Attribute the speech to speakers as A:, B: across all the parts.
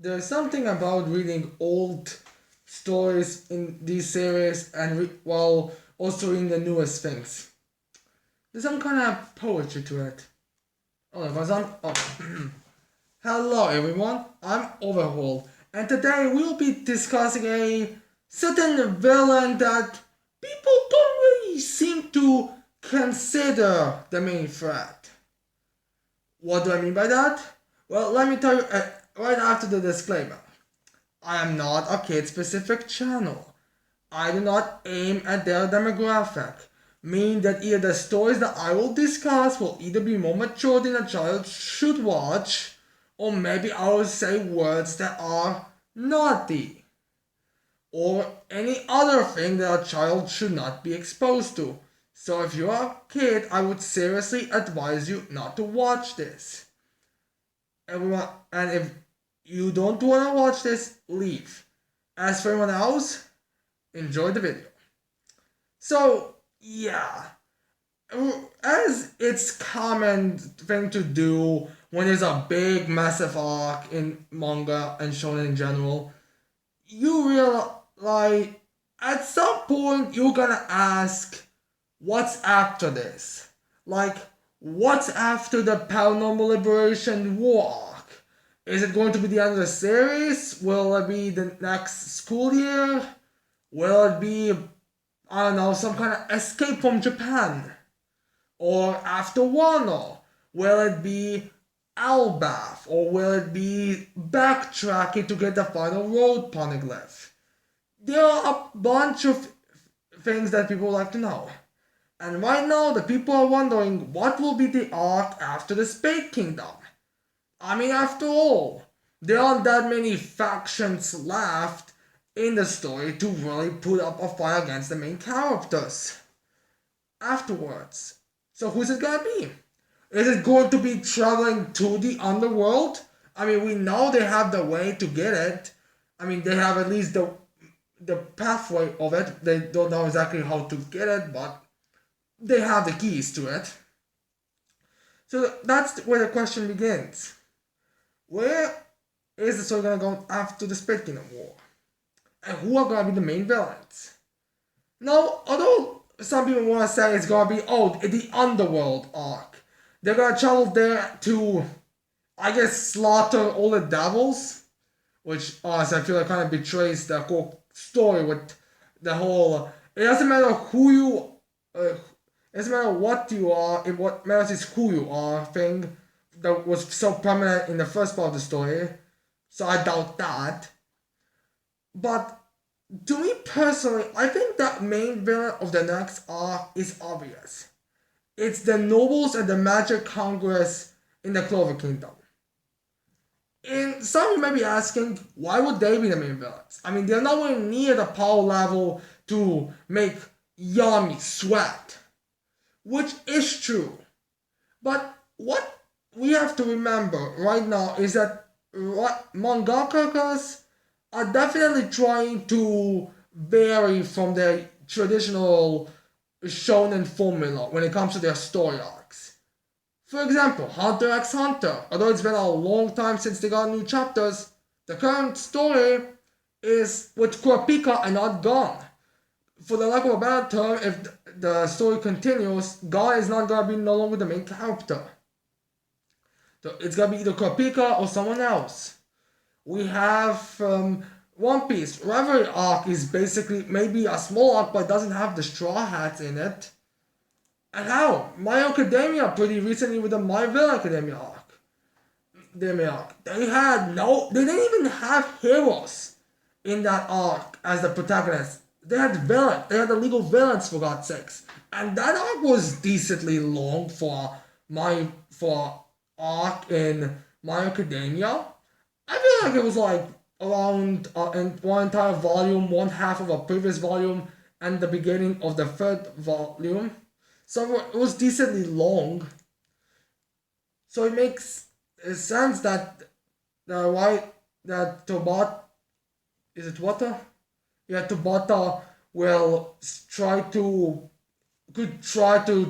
A: There's something about reading old stories in these series and while also reading the newest things. There's some kind of poetry to it. Oh, it was on. Oh. Hello, everyone. I'm Overhaul, and today we'll be discussing a certain villain that people don't really seem to consider the main threat. What do I mean by that? Well, let me tell you right after the disclaimer. I am not a kid specific channel. I do not aim at their demographic, meaning that either the stories that I will discuss will either be more mature than a child should watch, or maybe I will say words that are naughty, or any other thing that a child should not be exposed to. So if you're a kid, I would seriously advise you not to watch this. Everyone, and if you don't want to watch this, leave. As for everyone else, enjoy the video. So, yeah, as it's common thing to do when there's a big massive arc in manga and shonen in general, you realize at some point you're gonna ask, what's after this? Like, what's after the paranormal liberation war arc? Is it going to be the end of the series? Will it be the next school year? Will it be, I don't know, some kind of escape from Japan? Or after Wano? Will it be Albath? Or will it be backtracking to get the final road poneglyph? There are a bunch of things that people like to know. And right now, the people are wondering what will be the arc after the Spade Kingdom. I mean, after all, there aren't that many factions left in the story to really put up a fight against the main characters afterwards. So who's it gonna be? Is it going to be traveling to the underworld? I mean, we know they have the way to get it. I mean, they have at least the pathway of it. They don't know exactly how to get it, but they have the keys to it. So that's where the question begins. Where is the story gonna go after the Spade Kingdom War? And who are gonna be the main villains? Now, although some people wanna say it's gonna be the underworld arc, they're gonna travel there to, I guess, slaughter all the devils, which honestly I feel like kind of betrays the whole story with the whole. It doesn't matter who you, it doesn't matter what you are. What matters is who you are. Thing that was so prominent in the first part of the story. So I doubt that. But to me personally, I think that main villain of the next arc is obvious. It's the nobles and the Magic Congress in the Clover Kingdom. And some you may be asking, why would they be the main villains? I mean, they're nowhere near the power level to make Yami sweat, which is true. But what we have to remember right now is that mangakas are definitely trying to vary from their traditional shonen formula when it comes to their story arcs. For example, Hunter x Hunter, although it's been a long time since they got new chapters, the current story is with Kurapika and not Gon. For the lack of a better term, if the story continues, Gon is not gonna be no longer the main character. So it's gonna be either Kurapika or someone else. We have One Piece. Reverie arc is basically maybe a small arc but doesn't have the Straw Hats in it. And how? My Academia pretty recently with the My Villa Academia arc. They didn't even have heroes in that arc as the protagonists. They had villains. They had the legal villains for God's sakes. And that arc was decently long for arc in My Academia. I feel like it was like around in one entire volume, one half of a previous volume, and the beginning of the third volume. So it was decently long. So it makes sense that the why that Tobata is it Wata? Yeah, Tobata will try to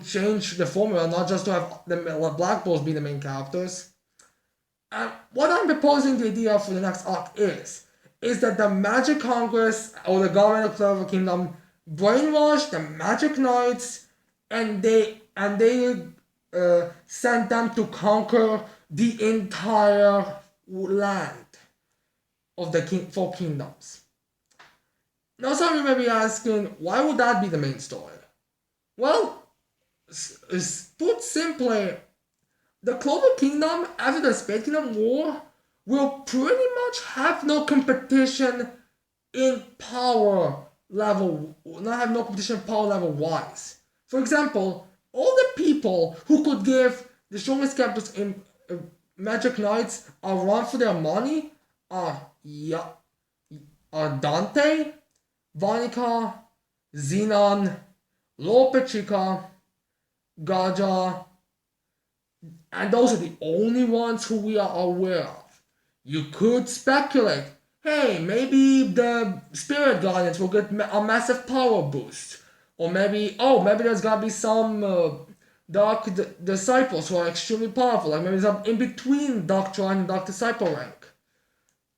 A: change the formula, not just to have the Black Bulls be the main characters. And what I'm proposing the idea for the next arc is that the Magic Congress or the government of Clover Kingdom brainwashed the Magic Knights, and they sent them to conquer the entire land of the four kingdoms. Now, some of you may be asking, why would that be the main story? Well, put simply, the Clover Kingdom after the Spade Kingdom War will pretty much have no competition in power level, not have no competition power level wise. For example, all the people who could give the strongest characters in Magic Knights a run for their money are Dante, Vanica, Xenon, Lopechica, Gaja, and those are the only ones who we are aware of. You could speculate, hey, maybe the Spirit Guardians will get a massive power boost. Or maybe there's gonna be some Dark Disciples who are extremely powerful. Like maybe some in between Dark Tron and Dark Disciple rank.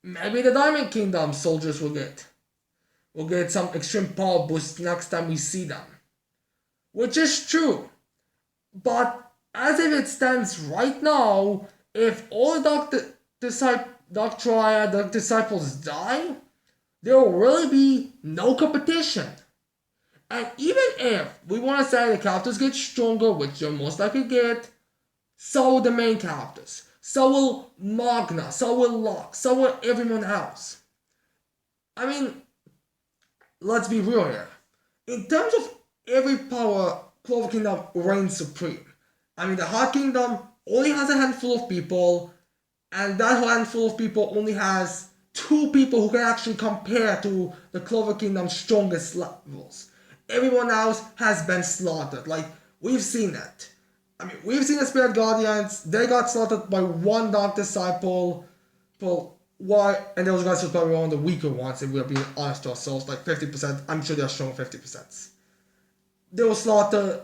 A: Maybe the Diamond Kingdom soldiers will get some extreme power boost next time we see them. Which is true. But as if it stands right now, if all Dark Triad, Dark Disciples die, there will really be no competition. And even if we want to say the characters get stronger, which they'll most likely get, so will the main characters. So will Magna, so will Locke, so will everyone else. I mean, let's be real here. In terms of every power, Clover Kingdom reigns supreme. I mean, the Heart Kingdom only has a handful of people, and that whole handful of people only has 2 people who can actually compare to the Clover Kingdom's strongest levels. Everyone else has been slaughtered. Like, we've seen it. I mean, we've seen the Spirit Guardians, they got slaughtered by one Dark Disciple. Why? And those guys are probably one of the weaker ones, if we're being honest to ourselves, like 50%. I'm sure they're strong 50%. They were slaughtered,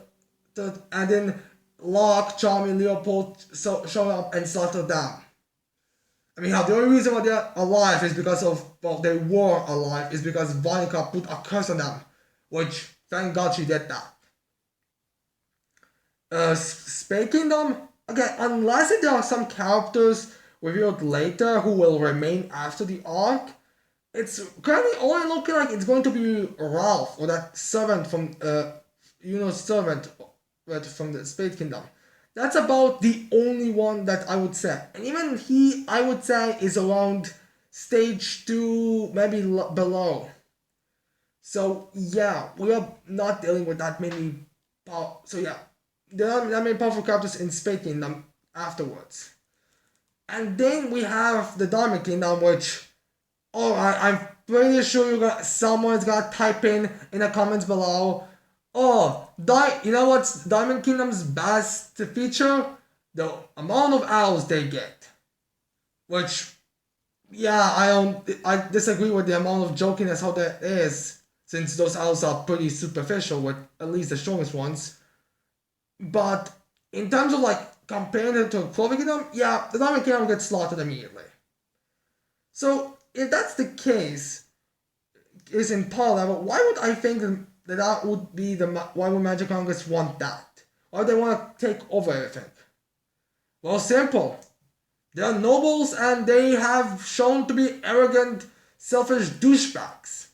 A: and then Locke, Charming, Leopold showed up and slaughtered them. I mean, the only reason why they're alive is because they were alive, is because Vanica put a curse on them, which, thank God she did that. Spade Kingdom, again, unless there are some characters revealed later who will remain after the arc, it's currently only looking like it's going to be Ralph, or that servant from, servant from the Spade Kingdom. That's about the only one that I would say. And even he, I would say, is around stage 2, maybe below. So yeah, we are not dealing with that many there are that many powerful characters in Spade Kingdom afterwards. And then we have the Diamond Kingdom, which, alright, I'm pretty sure someone's gonna type in the comments below, you know what's Diamond Kingdom's best feature? The amount of owls they get. Which, yeah, I disagree with the amount of jokiness how that is, since those owls are pretty superficial with at least the strongest ones. But in terms of like comparing it to Clover Kingdom, yeah, the Diamond Kingdom gets slaughtered immediately. So if that's the case, is in power level, why would I think that would be why would Magic Congress want that? Why would they want to take over everything? Well, simple. They're nobles and they have shown to be arrogant, selfish douchebags.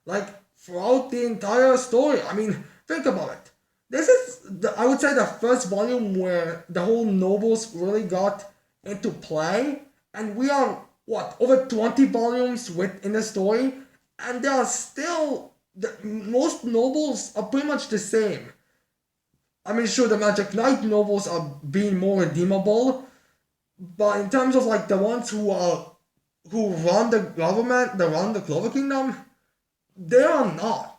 A: Like, throughout the entire story. I mean, think about it. This is, I would say, the first volume where the whole nobles really got into play. And we are, over 20 volumes in the story. And there are still, most nobles are pretty much the same. I mean, sure, the Magic Knight nobles are being more redeemable. But in terms of like the ones who run the government, that run the Clover Kingdom, they are not.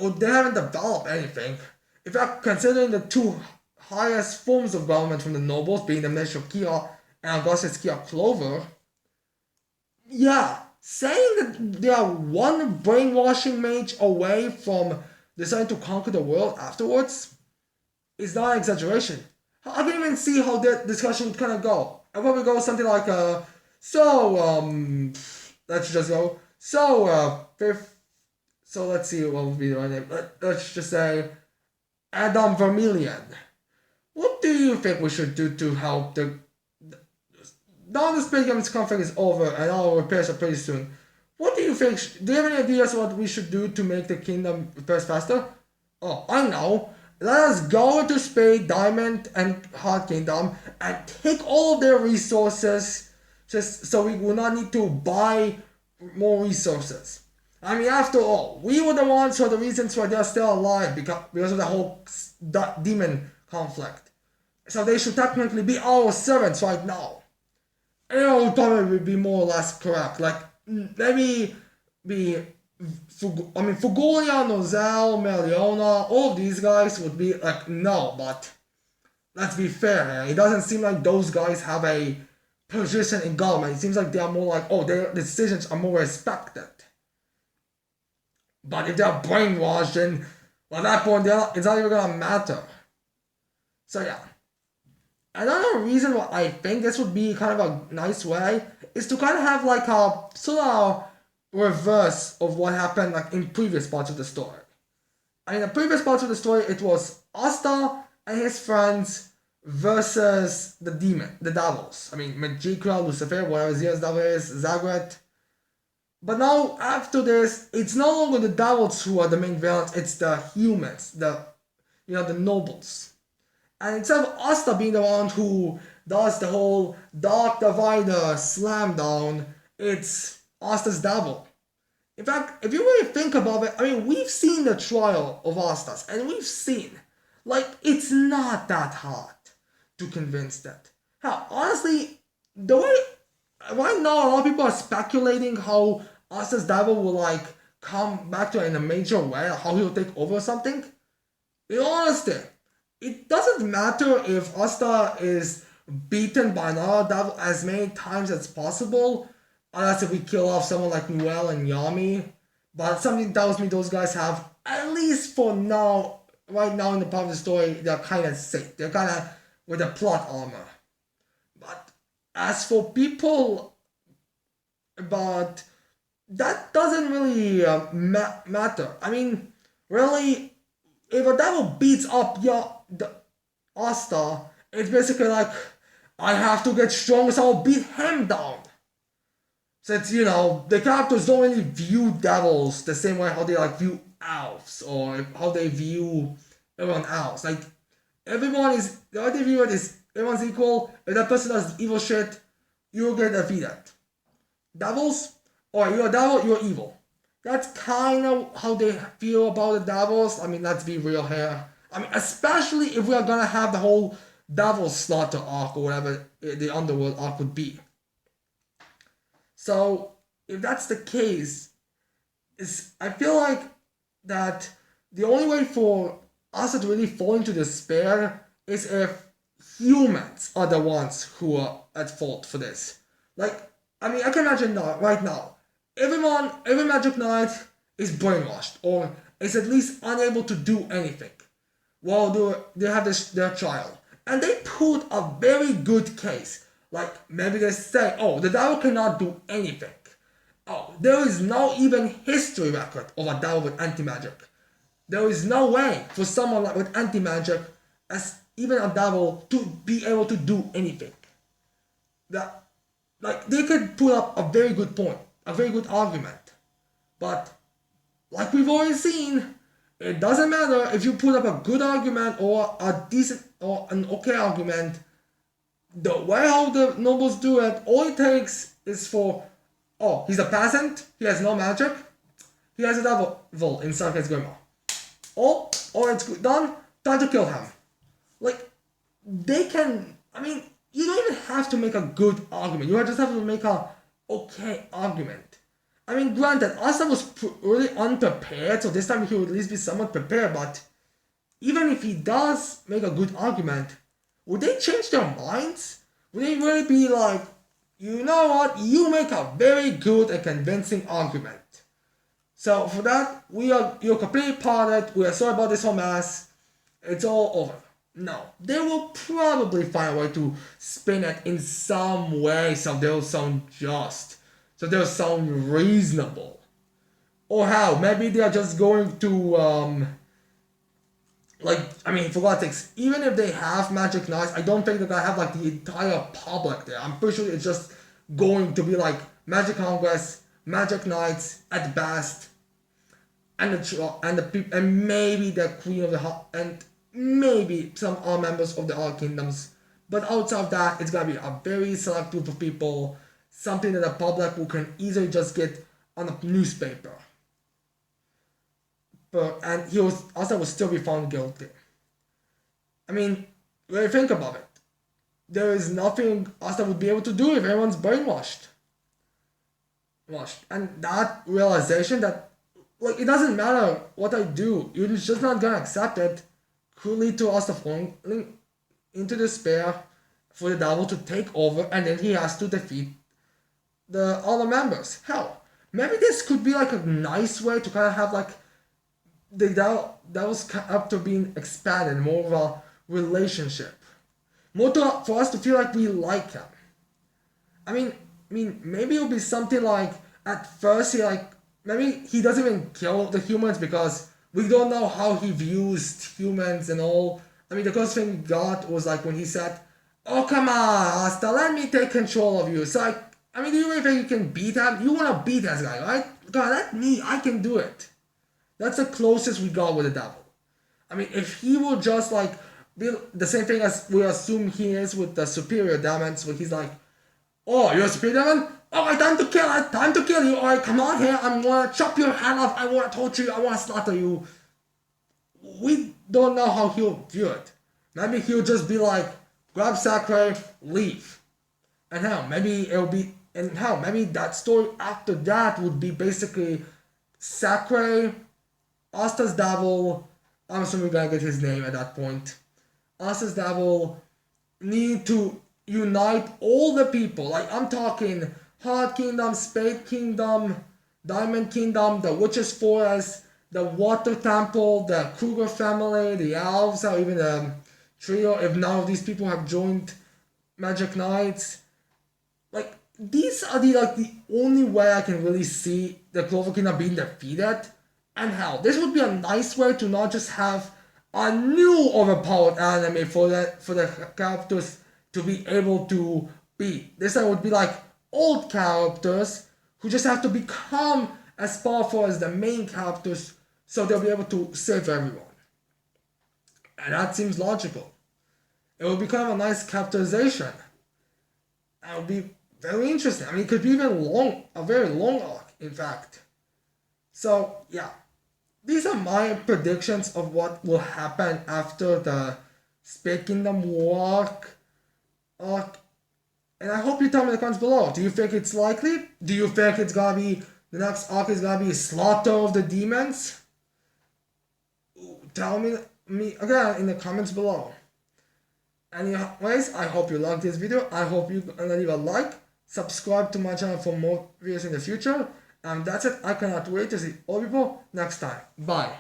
A: Or they haven't developed anything. In fact, considering the 2 highest forms of government from the nobles, being the Ministry of Kia and Augustus Kia Clover, yeah, saying that they are one brainwashing mage away from deciding to conquer the world afterwards is not an exaggeration. I can even see how that discussion would kind of go. I probably go something like let's just go. So let's see what would be the right name. Let's just say Adam Vermilion. What do you think we should do to help the now the Spade Games conflict is over and our repairs are pretty soon. What do you think? Do you have any ideas what we should do to make the kingdom repairs faster? Oh, I know. Let us go into Spade, Diamond, and Heart Kingdom and take all of their resources just so we will not need to buy more resources. I mean, after all, we were the ones who are the reasons why they're still alive because of the whole demon conflict. So they should technically be our servants right now. And it would probably be more or less correct. Like, maybe be Fugolia, Nozel, Meliona, all of these guys would be like, no, but let's be fair, it doesn't seem like those guys have a position in government. It seems like they are more like, oh, their decisions are more respected. But if they're brainwashed, then at that point, it's not even gonna matter. So yeah. Another reason why I think this would be kind of a nice way is to kind of have like a sort of reverse of what happened like in previous parts of the story. And in the previous parts of the story, it was Asta and his friends versus the devils. I mean, Magicra, Lucifer, whatever Zeus devil is, Zagret. But now, after this, it's no longer the devils who are the main villains, it's the humans, the nobles. And instead of Asta being the one who does the whole Dark Divider slam down, it's Asta's devil. In fact, if you really think about it, I mean, we've seen the trial of Asta's, and we've seen, like, it's not that hard to convince that. Hell, honestly, the way, right now, a lot of people are speculating how Asta's devil will, like, come back to her in a major way, how he'll take over something. In honesty, it doesn't matter if Asta is beaten by another devil as many times as possible, unless if we kill off someone like Noel and Yami. But something tells me those guys have, at least for now, right now in the part of the story, they're kind of safe. They're kind of with a plot armor. But as for people, but that doesn't really matter. I mean, really, if a devil beats up Asta, it's basically like, I have to get stronger so I'll beat him down. Since, the characters don't really view devils the same way how they like view elves or how they view everyone else. Like, the way they view it is everyone's equal. If that person does evil shit, you'll get defeated. Devils, or you're a devil, you're evil. That's kind of how they feel about the devils. I mean, let's be real here. I mean, especially if we are gonna have the whole devil slaughter arc or whatever the underworld arc would be. So, if that's the case, I feel like that the only way for us to really fall into despair is if humans are the ones who are at fault for this. Like, I mean, I can imagine now, right now, every Magic Knight is brainwashed or is at least unable to do anything while they have their trial. And they put a very good case. Like, maybe they say, oh, the devil cannot do anything. Oh, there is no even history record of a devil with anti-magic. There is no way for someone like with anti-magic, as even a devil, to be able to do anything. They could put up a very good point, a very good argument. But, like we've already seen, it doesn't matter if you put up a good argument or a decent or an okay argument. The way how the nobles do it, all it takes is for, oh, he's a peasant, he has no magic, he has a devil inside his grandma. Oh, it's done, time to kill him. Like, they can, I mean, you don't even have to make a good argument, you just have to make a okay argument. I mean, granted, Asta was really unprepared, so this time he would at least be somewhat prepared, but even if he does make a good argument, would they change their minds? Would they really be like, you know what, you make a very good and convincing argument. So for that, you're completely parted, we are sorry about this whole mess, it's all over. No, they will probably find a way to spin it in some way so they'll sound just, so they'll sound reasonable. Or how? Maybe they are just going to like, I mean, for God's sakes, even if they have Magic Knights, I don't think they're gonna have like the entire public there. I'm pretty sure it's just going to be like Magic Congress, Magic Knights at best, and and maybe the Queen of the and maybe some other members of the other kingdoms. But outside of that, it's gonna be a very select group of people, something that the public who can easily just get on a newspaper. But and he was also will still be found guilty. I mean, when you think about it, there is nothing Asta would be able to do if everyone's brainwashed. And that realization that, like, it doesn't matter what I do, you're just not gonna accept it, could lead to Asta falling into despair for the devil to take over, and then he has to defeat the other members. Hell, maybe this could be like a nice way to kind of have like the devil's character being expanded, more of a relationship, more for us to feel like we like him. I mean, maybe it'll be something like at first maybe he doesn't even kill the humans because we don't know how he views humans and all. I mean, the closest thing we got was like when he said, "Oh come on, Asta, let me take control of you." It's like, I mean, do you really think you can beat him? You wanna beat this guy, right? God, that's me. I can do it. That's the closest we got with the devil. I mean, if he will just like be the same thing as we assume he is with the superior demons, where he's like, "Oh, you're a superior demon? Alright, time to kill you. Alright, come on here. I'm gonna chop your head off. I wanna torture you. I wanna slaughter you." We don't know how he'll view it. Maybe he'll just be like, grab Sakurai, leave. And maybe that story after that would be basically Sakurai, Asta's devil, I'm assuming we're gonna get his name at that point. Asta's devil need to unite all the people. Like, I'm talking Heart Kingdom, Spade Kingdom, Diamond Kingdom, the Witch's Forest, the Water Temple, the Kruger family, the elves, or even the trio, if none of these people have joined Magic Knights. Like, these are the only way I can really see the Clover Kingdom being defeated. And hell, this would be a nice way to not just have a new overpowered enemy for the characters to be able to beat. This time would be like old characters who just have to become as powerful as the main characters so they'll be able to save everyone. And that seems logical. It would be kind of a nice characterization. And it would be very interesting. I mean, it could be even a very long arc, in fact. So, yeah. These are my predictions of what will happen after the Spade Kingdom War arc. And I hope you tell me in the comments below. Do you think it's likely? Do you think it's gonna be, the next arc is gonna be Slaughter of the Demons? Tell me again in the comments below. Anyways, I hope you liked this video. I hope you're gonna leave a like. Subscribe to my channel for more videos in the future. And that's it. I cannot wait to see all people next time. Bye.